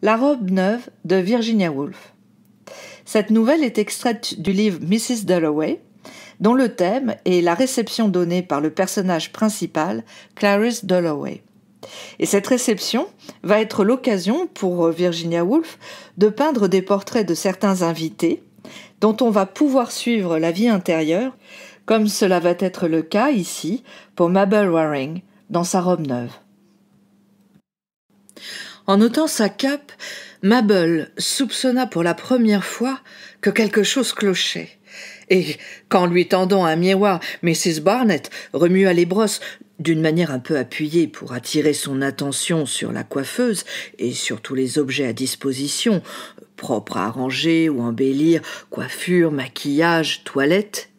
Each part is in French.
La robe neuve de Virginia Woolf. Cette nouvelle est extraite du livre Mrs. Dalloway, dont le thème est la réception donnée par le personnage principal, Clarice Dalloway. Et cette réception va être l'occasion pour Virginia Woolf de peindre des portraits de certains invités, dont on va pouvoir suivre la vie intérieure, comme cela va être le cas ici pour Mabel Waring dans sa robe neuve. En ôtant sa cape, Mabel soupçonna pour la première fois que quelque chose clochait. Et, qu'en lui tendant un miroir, Mrs. Barnett remua les brosses d'une manière un peu appuyée pour attirer son attention sur la coiffeuse et sur tous les objets à disposition, propres à arranger ou embellir, coiffure, maquillage, toilette.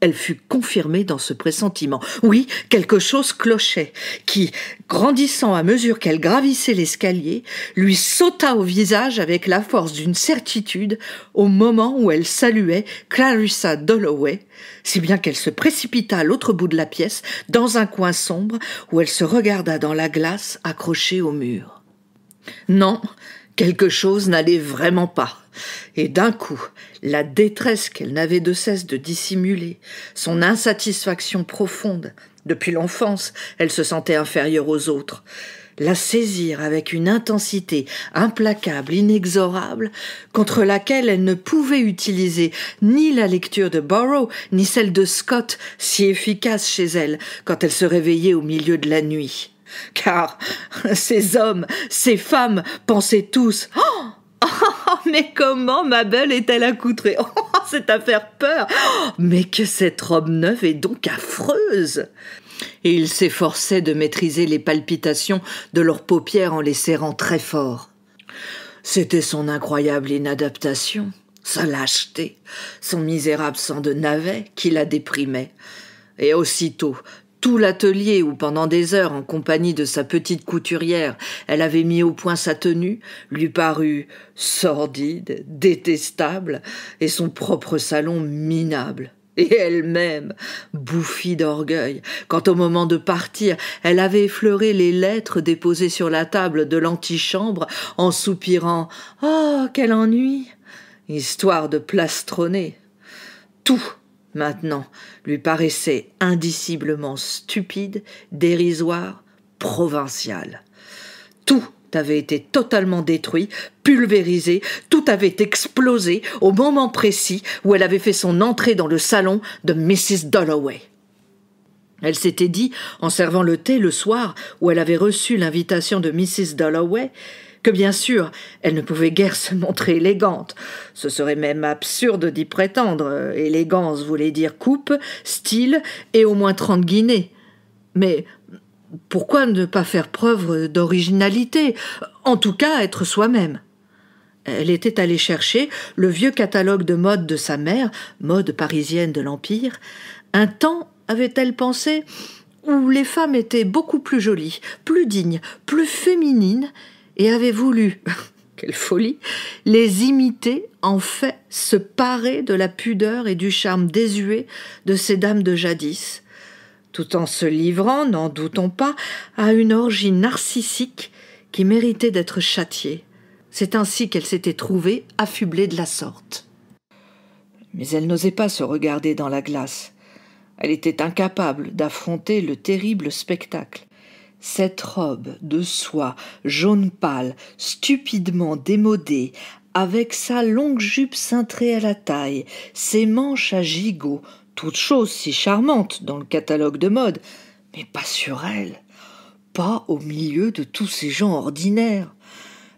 Elle fut confirmée dans ce pressentiment. Oui, quelque chose clochait, qui, grandissant à mesure qu'elle gravissait l'escalier, lui sauta au visage avec la force d'une certitude au moment où elle saluait Clarissa Dalloway, si bien qu'elle se précipita à l'autre bout de la pièce, dans un coin sombre, où elle se regarda dans la glace accrochée au mur. Non, quelque chose n'allait vraiment pas. Et d'un coup, la détresse qu'elle n'avait de cesse de dissimuler, son insatisfaction profonde, depuis l'enfance, elle se sentait inférieure aux autres, la saisirent avec une intensité implacable, inexorable, contre laquelle elle ne pouvait utiliser ni la lecture de Borrow, ni celle de Scott, si efficace chez elle quand elle se réveillait au milieu de la nuit. Car ces hommes, ces femmes pensaient tous « Oh !» mais comment Mabel est-elle accoutrée? Oh, c'est à faire peur. Oh, mais que cette robe neuve est donc affreuse. Et il s'efforçait de maîtriser les palpitations de leurs paupières en les serrant très fort. C'était son incroyable inadaptation, sa lâcheté, son misérable sang de navet qui la déprimait. Et aussitôt, tout l'atelier où, pendant des heures, en compagnie de sa petite couturière, elle avait mis au point sa tenue, lui parut sordide, détestable, et son propre salon minable. Et elle-même, bouffie d'orgueil, quand au moment de partir, elle avait effleuré les lettres déposées sur la table de l'antichambre en soupirant « Oh, quel ennui !» histoire de plastronner. Tout, maintenant, lui paraissait indiciblement stupide, dérisoire, provincial. Tout avait été totalement détruit, pulvérisé, tout avait explosé au moment précis où elle avait fait son entrée dans le salon de Mrs. Dalloway. Elle s'était dit, en servant le thé le soir où elle avait reçu l'invitation de Mrs. Dalloway, que bien sûr, elle ne pouvait guère se montrer élégante. Ce serait même absurde d'y prétendre. Élégance voulait dire coupe, style et au moins 30 guinées. Mais pourquoi ne pas faire preuve d'originalité? En tout cas, être soi-même. Elle était allée chercher le vieux catalogue de mode de sa mère, mode parisienne de l'Empire. Un temps, avait-elle pensé, où les femmes étaient beaucoup plus jolies, plus dignes, plus féminines, et avait voulu, quelle folie, les imiter, en fait, se parer de la pudeur et du charme désuet de ces dames de jadis, tout en se livrant, n'en doutons pas, à une orgie narcissique qui méritait d'être châtiée. C'est ainsi qu'elle s'était trouvée affublée de la sorte. Mais elle n'osait pas se regarder dans la glace. Elle était incapable d'affronter le terrible spectacle. Cette robe de soie jaune pâle, stupidement démodée, avec sa longue jupe cintrée à la taille, ses manches à gigots, toutes choses si charmantes dans le catalogue de mode, mais pas sur elle, pas au milieu de tous ces gens ordinaires.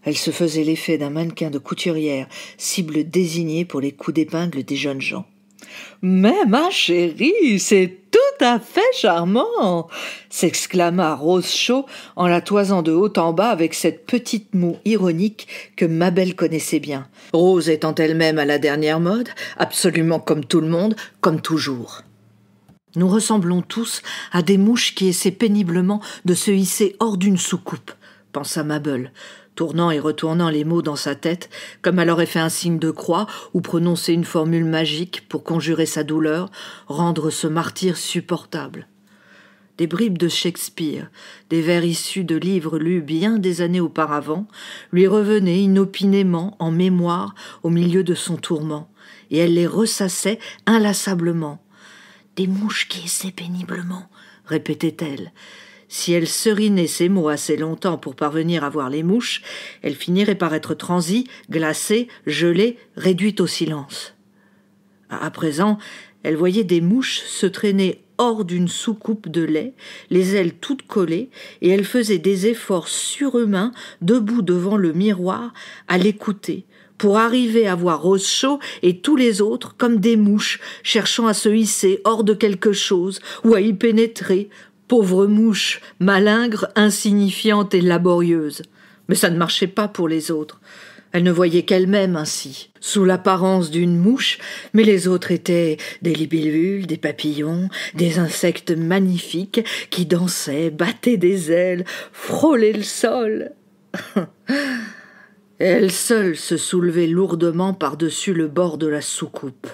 Elle se faisait l'effet d'un mannequin de couturière, cible désignée pour les coups d'épingle des jeunes gens. « Mais ma chérie, c'est tout à fait charmant !» s'exclama Rose Shaw en la toisant de haut en bas avec cette petite moue ironique que Mabel connaissait bien. Rose étant elle-même à la dernière mode, absolument comme tout le monde, comme toujours. « Nous ressemblons tous à des mouches qui essaient péniblement de se hisser hors d'une soucoupe », pensa Mabel, tournant et retournant les mots dans sa tête, comme elle aurait fait un signe de croix ou prononcé une formule magique pour conjurer sa douleur, rendre ce martyre supportable. Des bribes de Shakespeare, des vers issus de livres lus bien des années auparavant, lui revenaient inopinément en mémoire au milieu de son tourment, et elle les ressassait inlassablement. « Des mouches qui essaient péniblement », répétait-elle. Si elle serinait ces mots assez longtemps pour parvenir à voir les mouches, elle finirait par être transie, glacée, gelée, réduite au silence. À présent, elle voyait des mouches se traîner hors d'une soucoupe de lait, les ailes toutes collées, et elle faisait des efforts surhumains, debout devant le miroir, à l'écouter, pour arriver à voir Rosechaud et tous les autres comme des mouches, cherchant à se hisser hors de quelque chose ou à y pénétrer, pauvres mouches, malingres, insignifiantes et laborieuses. Mais ça ne marchait pas pour les autres. Elle ne voyait qu'elle-même ainsi, sous l'apparence d'une mouche, mais les autres étaient des libellules, des papillons, des insectes magnifiques qui dansaient, battaient des ailes, frôlaient le sol. Elle seule se soulevait lourdement par-dessus le bord de la soucoupe.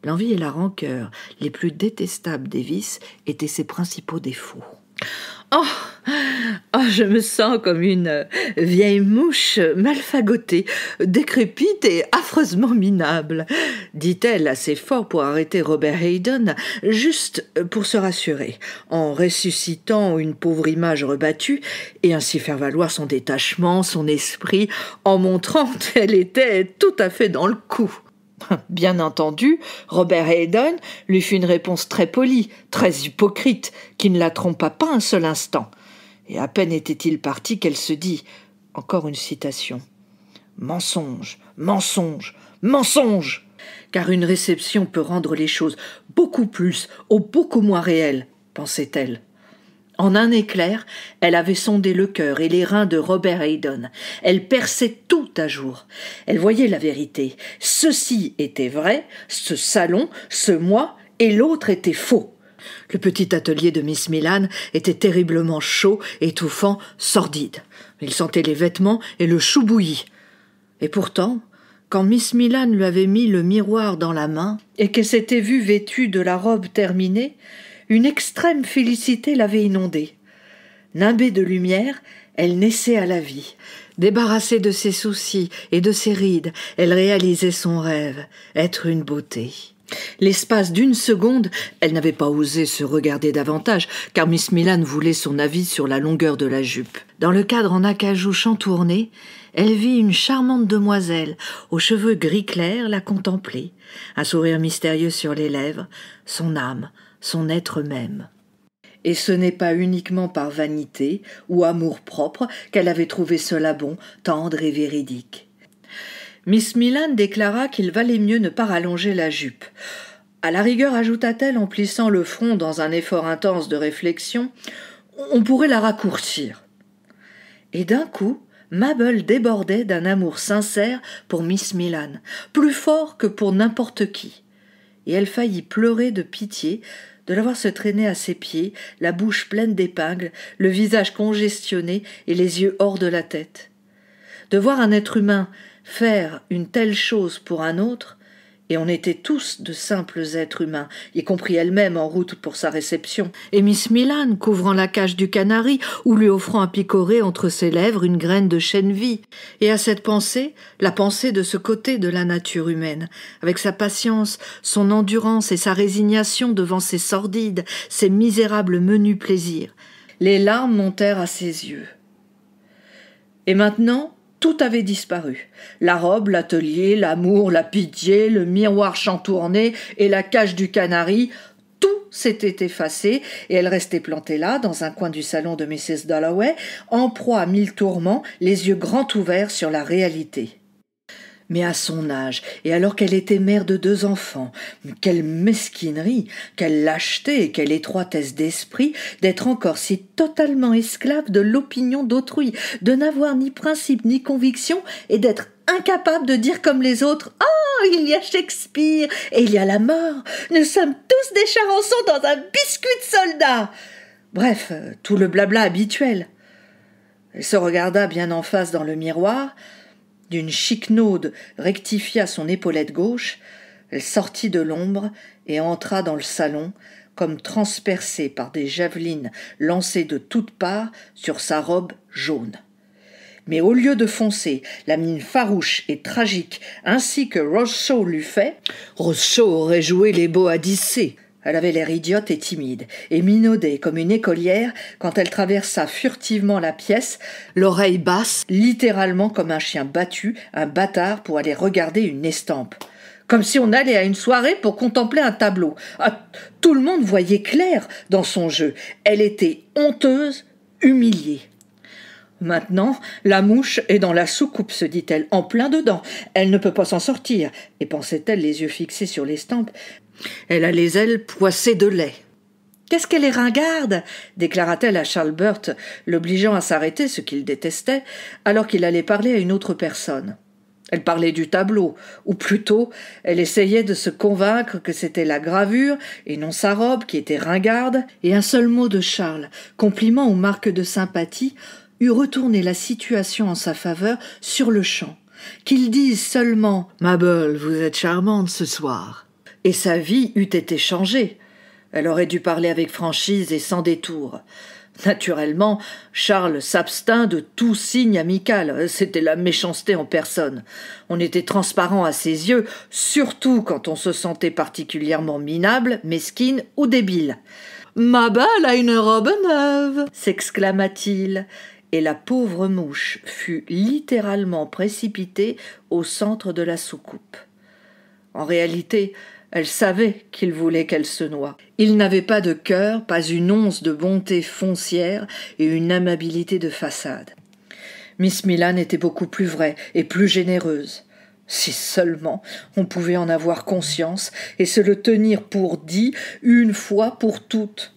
L'envie et la rancœur, les plus détestables des vices, étaient ses principaux défauts. Oh, je me sens comme une vieille mouche mal fagotée, décrépite et affreusement minable, dit-elle assez fort pour arrêter Robert Hayden, juste pour se rassurer, en ressuscitant une pauvre image rebattue et ainsi faire valoir son détachement, son esprit, en montrant qu'elle était tout à fait dans le coup. Bien entendu, Robert Hayden lui fit une réponse très polie, très hypocrite, qui ne la trompa pas un seul instant. Et à peine était-il parti qu'elle se dit, encore une citation, « Mensonge, mensonge, mensonge !» Car une réception peut rendre les choses beaucoup plus ou beaucoup moins réelles, pensait-elle. En un éclair, elle avait sondé le cœur et les reins de Robert Hayden. Elle perçait tout à jour. Elle voyait la vérité. Ceci était vrai, ce salon, ce moi, et l'autre était faux. Le petit atelier de Miss Millan était terriblement chaud, étouffant, sordide. Il sentait les vêtements et le chou bouilli. Et pourtant, quand Miss Millan lui avait mis le miroir dans la main et qu'elle s'était vue vêtue de la robe terminée, une extrême félicité l'avait inondée. Nimbée de lumière, elle naissait à la vie. Débarrassée de ses soucis et de ses rides, elle réalisait son rêve, être une beauté. L'espace d'une seconde, elle n'avait pas osé se regarder davantage, car Miss Millan voulait son avis sur la longueur de la jupe. Dans le cadre en acajou chantourné, elle vit une charmante demoiselle, aux cheveux gris clair, la contempler, un sourire mystérieux sur les lèvres, son âme, son être même. Et ce n'est pas uniquement par vanité ou amour-propre qu'elle avait trouvé cela bon, tendre et véridique. Miss Millan déclara qu'il valait mieux ne pas rallonger la jupe. À la rigueur, ajouta-t-elle en plissant le front dans un effort intense de réflexion, on pourrait la raccourcir. Et d'un coup, Mabel débordait d'un amour sincère pour Miss Millan, plus fort que pour n'importe qui. Et elle faillit pleurer de pitié de la voir se traîner à ses pieds, la bouche pleine d'épingles, le visage congestionné et les yeux hors de la tête. De voir un être humain faire une telle chose pour un autre, et on était tous de simples êtres humains, y compris elle-même en route pour sa réception, et Miss Millan couvrant la cage du canari ou lui offrant à picorer entre ses lèvres une graine de chènevis. Et à cette pensée, la pensée de ce côté de la nature humaine, avec sa patience, son endurance et sa résignation devant ses sordides, ses misérables menus plaisirs, les larmes montèrent à ses yeux. Et maintenant, tout avait disparu. La robe, l'atelier, l'amour, la pitié, le miroir chantourné et la cage du canari, tout s'était effacé et elle restait plantée là, dans un coin du salon de Mrs. Dalloway, en proie à 1000 tourments, les yeux grands ouverts sur la réalité. Mais à son âge, et alors qu'elle était mère de 2 enfants, quelle mesquinerie, quelle lâcheté et quelle étroitesse d'esprit d'être encore si totalement esclave de l'opinion d'autrui, de n'avoir ni principe ni conviction et d'être incapable de dire comme les autres « Oh, il y a Shakespeare et il y a la mort, nous sommes tous des charançons dans un biscuit de soldat !» Bref, tout le blabla habituel. Elle se regarda bien en face dans le miroir. D'une chiquenaude rectifia son épaulette gauche, elle sortit de l'ombre et entra dans le salon, comme transpercée par des javelines lancées de toutes parts sur sa robe jaune. Mais au lieu de foncer, la mine farouche et tragique ainsi que Rothshaw l'eût fait, Rothshaw aurait joué les Boadicée. Elle avait l'air idiote et timide, et minaudait comme une écolière quand elle traversa furtivement la pièce, l'oreille basse, littéralement comme un chien battu, un bâtard pour aller regarder une estampe. Comme si on allait à une soirée pour contempler un tableau. Ah, tout le monde voyait clair dans son jeu. Elle était honteuse, humiliée. Maintenant, la mouche est dans la soucoupe, se dit-elle, en plein dedans. Elle ne peut pas s'en sortir. Et pensait-elle, les yeux fixés sur l'estampe, elle a les ailes poissées de lait. « Qu'est-ce qu'elle est ringarde !» déclara-t-elle à Charles Burt, l'obligeant à s'arrêter, ce qu'il détestait, alors qu'il allait parler à une autre personne. Elle parlait du tableau, ou plutôt, elle essayait de se convaincre que c'était la gravure, et non sa robe, qui était ringarde, et un seul mot de Charles, compliment ou marque de sympathie, eût retourné la situation en sa faveur sur le champ. Qu'il dise seulement « Mabel, vous êtes charmante ce soir », et sa vie eût été changée. Elle aurait dû parler avec franchise et sans détour. Naturellement, Charles s'abstint de tout signe amical. C'était la méchanceté en personne. On était transparent à ses yeux, surtout quand on se sentait particulièrement minable, mesquine ou débile. « Mabel a une robe neuve !» s'exclama-t-il, et la pauvre mouche fut littéralement précipitée au centre de la soucoupe. En réalité, elle savait qu'il voulait qu'elle se noie. Il n'avait pas de cœur, pas une once de bonté foncière et une amabilité de façade. Miss Millan était beaucoup plus vraie et plus généreuse. Si seulement on pouvait en avoir conscience et se le tenir pour dit une fois pour toutes.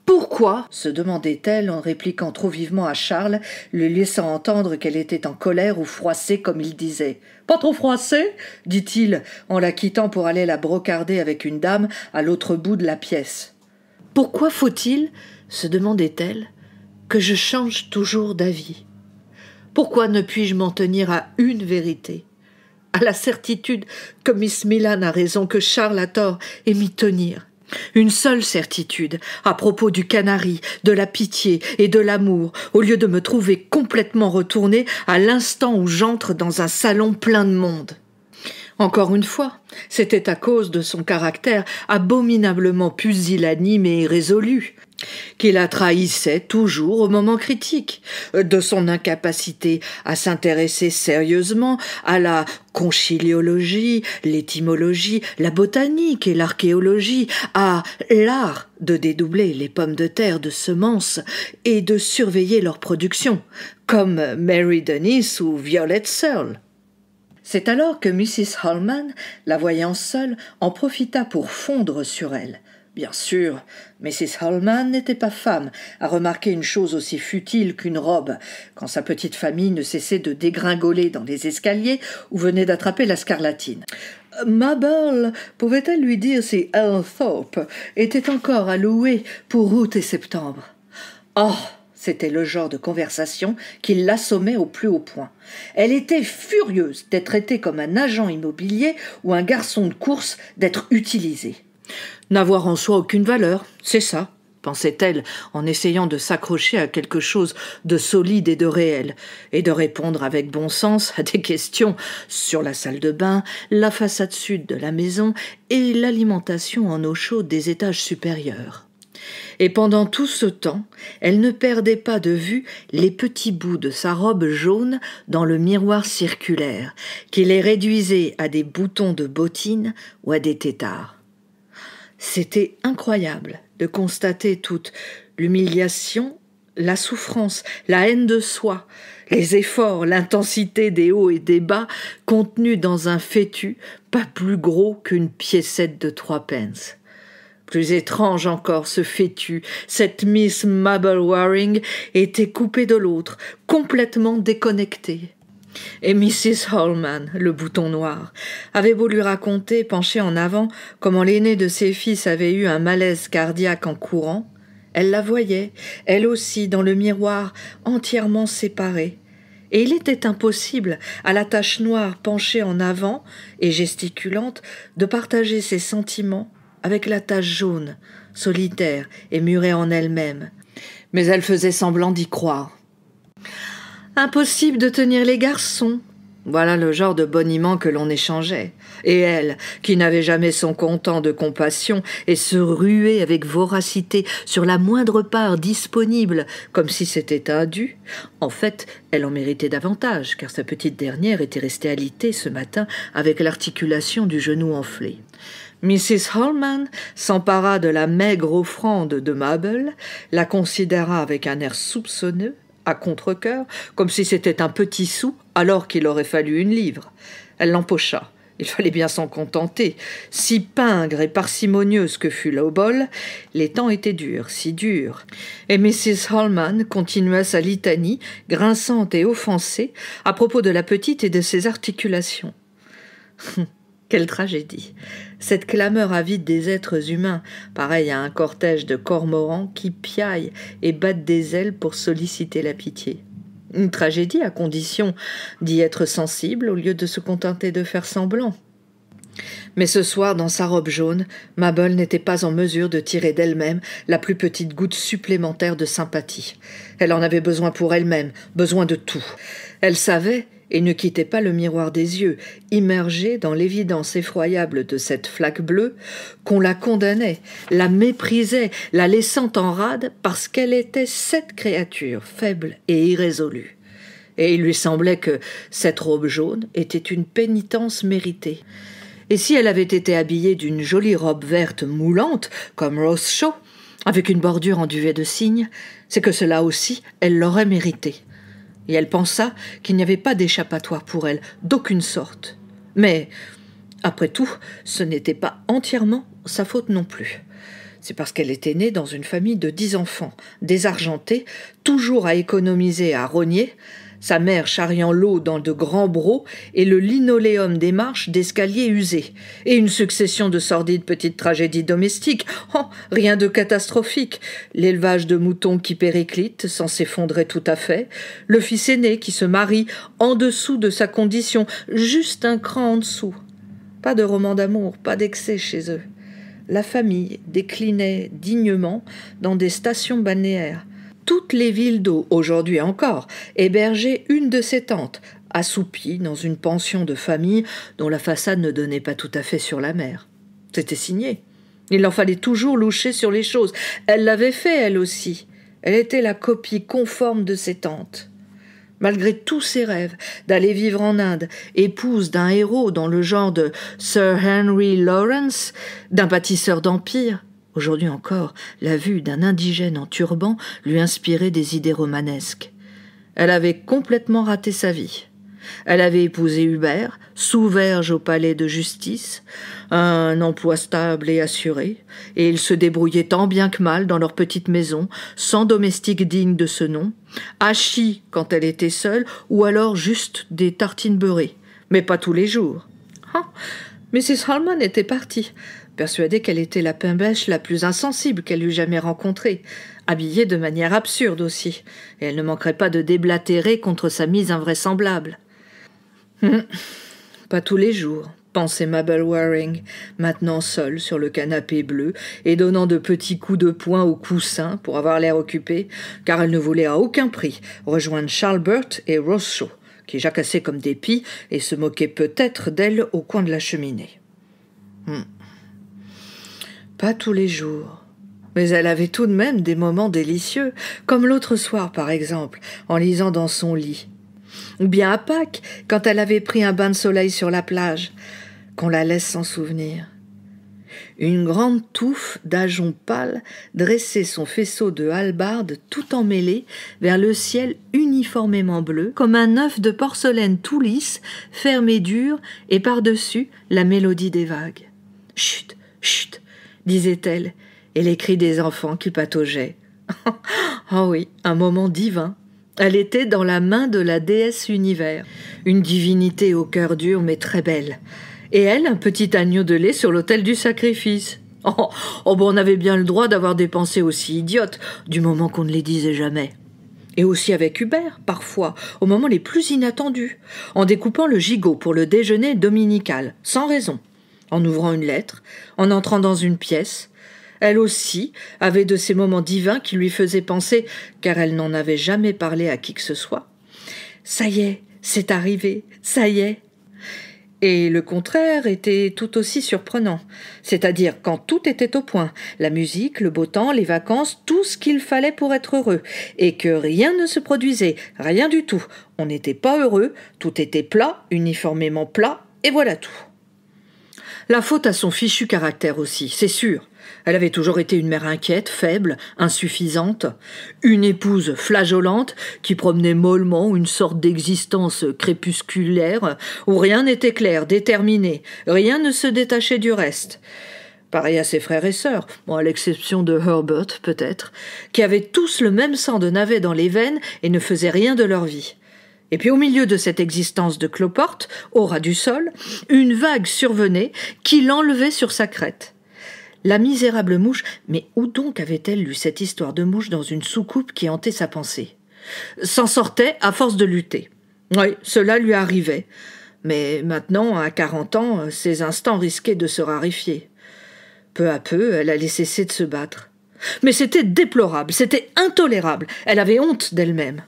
Pourquoi se demandait-elle en répliquant trop vivement à Charles, le laissant entendre qu'elle était en colère ou froissée comme il disait. « Pas trop froissée ?» dit-il, en la quittant pour aller la brocarder avec une dame à l'autre bout de la pièce. « Pourquoi faut-il, se demandait-elle, que je change toujours d'avis ? Pourquoi ne puis-je m'en tenir à une vérité ? À la certitude que Miss Millan a raison, que Charles a tort, et m'y tenir. Une seule certitude, à propos du canari, de la pitié et de l'amour, au lieu de me trouver complètement retournée à l'instant où j'entre dans un salon plein de monde. Encore une fois, c'était à cause de son caractère abominablement pusillanime et résolu, qui la trahissait toujours au moment critique, de son incapacité à s'intéresser sérieusement à la conchiliologie, l'étymologie, la botanique et l'archéologie, à l'art de dédoubler les pommes de terre de semences et de surveiller leur production, comme Mary Denis ou Violet Searle. C'est alors que Mrs. Holman, la voyant seule, en profita pour fondre sur elle. Bien sûr, Mrs. Holman n'était pas femme à remarquer une chose aussi futile qu'une robe, quand sa petite famille ne cessait de dégringoler dans les escaliers ou venait d'attraper la scarlatine. Mabel pouvait-elle lui dire si Althorpe était encore à louer pour août et septembre? Oh, c'était le genre de conversation qui l'assommait au plus haut point. Elle était furieuse d'être traitée comme un agent immobilier ou un garçon de course d'être utilisé. N'avoir en soi aucune valeur, c'est ça, pensait-elle, en essayant de s'accrocher à quelque chose de solide et de réel, et de répondre avec bon sens à des questions sur la salle de bain, la façade sud de la maison et l'alimentation en eau chaude des étages supérieurs. Et pendant tout ce temps, elle ne perdait pas de vue les petits bouts de sa robe jaune dans le miroir circulaire, qui les réduisait à des boutons de bottines ou à des têtards. C'était incroyable de constater toute l'humiliation, la souffrance, la haine de soi, les efforts, l'intensité des hauts et des bas contenus dans un fétu pas plus gros qu'une piécette de 3 pence. Plus étrange encore, ce fétu, cette Miss Mabel Waring était coupée de l'autre, complètement déconnectée. Et Mrs. Holman, le bouton noir, avait beau lui raconter, penchée en avant, comment l'aîné de ses fils avait eu un malaise cardiaque en courant, elle la voyait, elle aussi, dans le miroir, entièrement séparée. Et il était impossible, à la tache noire penchée en avant et gesticulante, de partager ses sentiments avec la tache jaune, solitaire et murée en elle-même. Mais elle faisait semblant d'y croire. Impossible de tenir les garçons. Voilà le genre de boniment que l'on échangeait. Et elle, qui n'avait jamais son comptant de compassion et se ruait avec voracité sur la moindre part disponible, comme si c'était un dû. En fait, elle en méritait davantage, car sa petite dernière était restée alitée ce matin avec l'articulation du genou enflé. Mrs. Holman s'empara de la maigre offrande de Mabel, la considéra avec un air soupçonneux, à contre-cœur, comme si c'était un petit sou, alors qu'il aurait fallu une livre. Elle l'empocha. Il fallait bien s'en contenter. Si pingre et parcimonieuse que fut l'obole, les temps étaient durs, si durs. Et Mrs. Holman continua sa litanie, grinçante et offensée, à propos de la petite et de ses articulations. Quelle tragédie! Cette clameur avide des êtres humains, pareille à un cortège de cormorans qui piaillent et battent des ailes pour solliciter la pitié. Une tragédie à condition d'y être sensible au lieu de se contenter de faire semblant. Mais ce soir, dans sa robe jaune, Mabel n'était pas en mesure de tirer d'elle-même la plus petite goutte supplémentaire de sympathie. Elle en avait besoin pour elle-même, besoin de tout. Elle savait, et ne quittait pas le miroir des yeux, immergée dans l'évidence effroyable de cette flaque bleue, qu'on la condamnait, la méprisait, la laissant en rade parce qu'elle était cette créature faible et irrésolue. Et il lui semblait que cette robe jaune était une pénitence méritée. Et si elle avait été habillée d'une jolie robe verte moulante, comme Rose Shaw, avec une bordure en duvet de cygne, c'est que cela aussi, elle l'aurait mérité. Et elle pensa qu'il n'y avait pas d'échappatoire pour elle, d'aucune sorte. Mais, après tout, ce n'était pas entièrement sa faute non plus. C'est parce qu'elle était née dans une famille de 10 enfants, désargentés, toujours à économiser et à rogner, sa mère charriant l'eau dans de grands brocs et le linoléum des marches d'escaliers usés, et une succession de sordides petites tragédies domestiques, rien de catastrophique, l'élevage de moutons qui périclite sans s'effondrer tout à fait, le fils aîné qui se marie en dessous de sa condition, juste un cran en dessous. Pas de roman d'amour, pas d'excès chez eux. La famille déclinait dignement dans des stations balnéaires. Toutes les villes d'eau, aujourd'hui encore, hébergeaient une de ses tantes, assoupie dans une pension de famille dont la façade ne donnait pas tout à fait sur la mer. C'était signé. Il en fallait toujours loucher sur les choses. Elle l'avait fait, elle aussi. Elle était la copie conforme de ses tantes. Malgré tous ses rêves d'aller vivre en Inde, épouse d'un héros dans le genre de Sir Henry Lawrence, d'un bâtisseur d'empire, aujourd'hui encore, la vue d'un indigène en turban lui inspirait des idées romanesques. Elle avait complètement raté sa vie. Elle avait épousé Hubert, sous-verge au palais de justice, un emploi stable et assuré, et ils se débrouillaient tant bien que mal dans leur petite maison, sans domestique digne de ce nom, hachis quand elle était seule, ou alors juste des tartines beurrées, mais pas tous les jours. Mrs. Holman était partie, persuadée qu'elle était la pain-bêche la plus insensible qu'elle eût jamais rencontrée, habillée de manière absurde aussi, et elle ne manquerait pas de déblatérer contre sa mise invraisemblable. Pas tous les jours, pensait Mabel Waring, maintenant seule sur le canapé bleu et donnant de petits coups de poing au coussin pour avoir l'air occupée, car elle ne voulait à aucun prix rejoindre Charles Burt et Rose Shaw, qui jacassaient comme des pies et se moquaient peut-être d'elle au coin de la cheminée. Pas tous les jours. Mais elle avait tout de même des moments délicieux, comme l'autre soir par exemple, en lisant dans son lit. Ou bien à Pâques, quand elle avait pris un bain de soleil sur la plage, qu'on la laisse s'en souvenir. Une grande touffe d'ajoncs pâles dressait son faisceau de hallebarde tout emmêlé vers le ciel uniformément bleu, comme un œuf de porcelaine tout lisse, ferme et dur, et par-dessus la mélodie des vagues. « Chut, chut !» disait-elle, et les cris des enfants qui pataugeaient. Oh oui, un moment divin. Elle était dans la main de la déesse univers, une divinité au cœur dur mais très belle. Et elle, un petit agneau de lait sur l'autel du sacrifice. On avait bien le droit d'avoir des pensées aussi idiotes, du moment qu'on ne les disait jamais. Et aussi avec Hubert, parfois, au moment les plus inattendus, en découpant le gigot pour le déjeuner dominical, sans raison. en ouvrant une lettre, en entrant dans une pièce. Elle aussi avait de ces moments divins qui lui faisaient penser, car elle n'en avait jamais parlé à qui que ce soit. « Ça y est, c'est arrivé, ça y est !» Et le contraire était tout aussi surprenant, c'est-à-dire quand tout était au point, la musique, le beau temps, les vacances, tout ce qu'il fallait pour être heureux, et que rien ne se produisait, rien du tout. On n'était pas heureux, tout était plat, uniformément plat, et voilà tout. La faute à son fichu caractère aussi, c'est sûr. Elle avait toujours été une mère inquiète, faible, insuffisante, une épouse flageolante qui promenait mollement une sorte d'existence crépusculaire où rien n'était clair, déterminé, rien ne se détachait du reste. Pareil à ses frères et sœurs, à l'exception de Herbert peut-être, qui avaient tous le même sang de navet dans les veines et ne faisaient rien de leur vie. Et puis au milieu de cette existence de cloporte, au ras du sol, une vague survenait qui l'enlevait sur sa crête. La misérable mouche, mais où donc avait-elle lu cette histoire de mouche dans une soucoupe qui hantait sa pensée? S'en sortait à force de lutter. Oui, cela lui arrivait. Mais maintenant, à 40 ans, ces instants risquaient de se raréfier. Peu à peu, elle allait cesser de se battre. Mais c'était déplorable, c'était intolérable. Elle avait honte d'elle-même.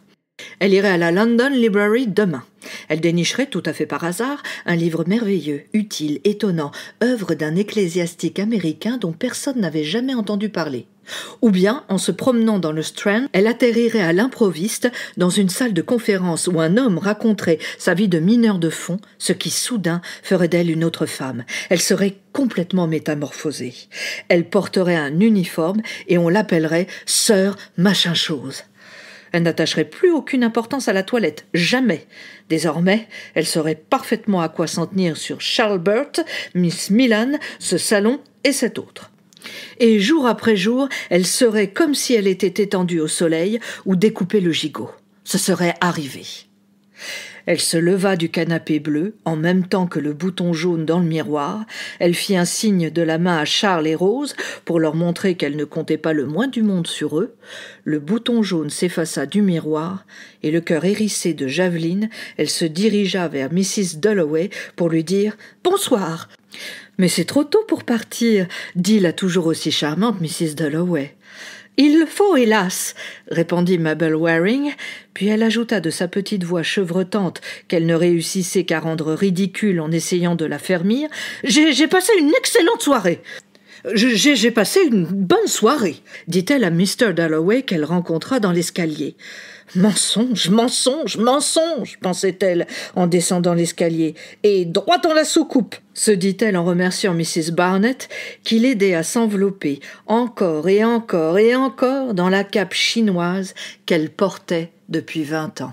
Elle irait à la London Library demain. Elle dénicherait tout à fait par hasard un livre merveilleux, utile, étonnant, œuvre d'un ecclésiastique américain dont personne n'avait jamais entendu parler. Ou bien, en se promenant dans le Strand, elle atterrirait à l'improviste dans une salle de conférence où un homme raconterait sa vie de mineur de fond, ce qui soudain ferait d'elle une autre femme. Elle serait complètement métamorphosée. Elle porterait un uniforme et on l'appellerait Sœur Machin Chose. Elle n'attacherait plus aucune importance à la toilette, jamais. Désormais, elle saurait parfaitement à quoi s'en tenir sur Charlbert, Miss Millan, ce salon et cet autre. Et jour après jour, elle serait comme si elle était étendue au soleil ou découpait le gigot. Ce serait arrivé. Elle se leva du canapé bleu, en même temps que le bouton jaune dans le miroir. Elle fit un signe de la main à Charles et Rose pour leur montrer qu'elle ne comptait pas le moins du monde sur eux. Le bouton jaune s'effaça du miroir, et le cœur hérissé de javeline, elle se dirigea vers Mrs. Dalloway pour lui dire « Bonsoir !»« Mais c'est trop tôt pour partir », dit la toujours aussi charmante Mrs. Dalloway. « Il le faut, hélas !» répondit Mabel Waring, puis elle ajouta de sa petite voix chevrotante qu'elle ne réussissait qu'à rendre ridicule en essayant de la faire rire. « J'ai passé une excellente soirée !»« J'ai passé une bonne soirée !» dit-elle à Mr. Dalloway qu'elle rencontra dans l'escalier. « Mensonge, mensonge, mensonge !» pensait-elle en descendant l'escalier. « Et droit dans la soucoupe !» se dit-elle en remerciant Mrs. Barnett qui l'aidait à s'envelopper encore et encore et encore dans la cape chinoise qu'elle portait depuis 20 ans.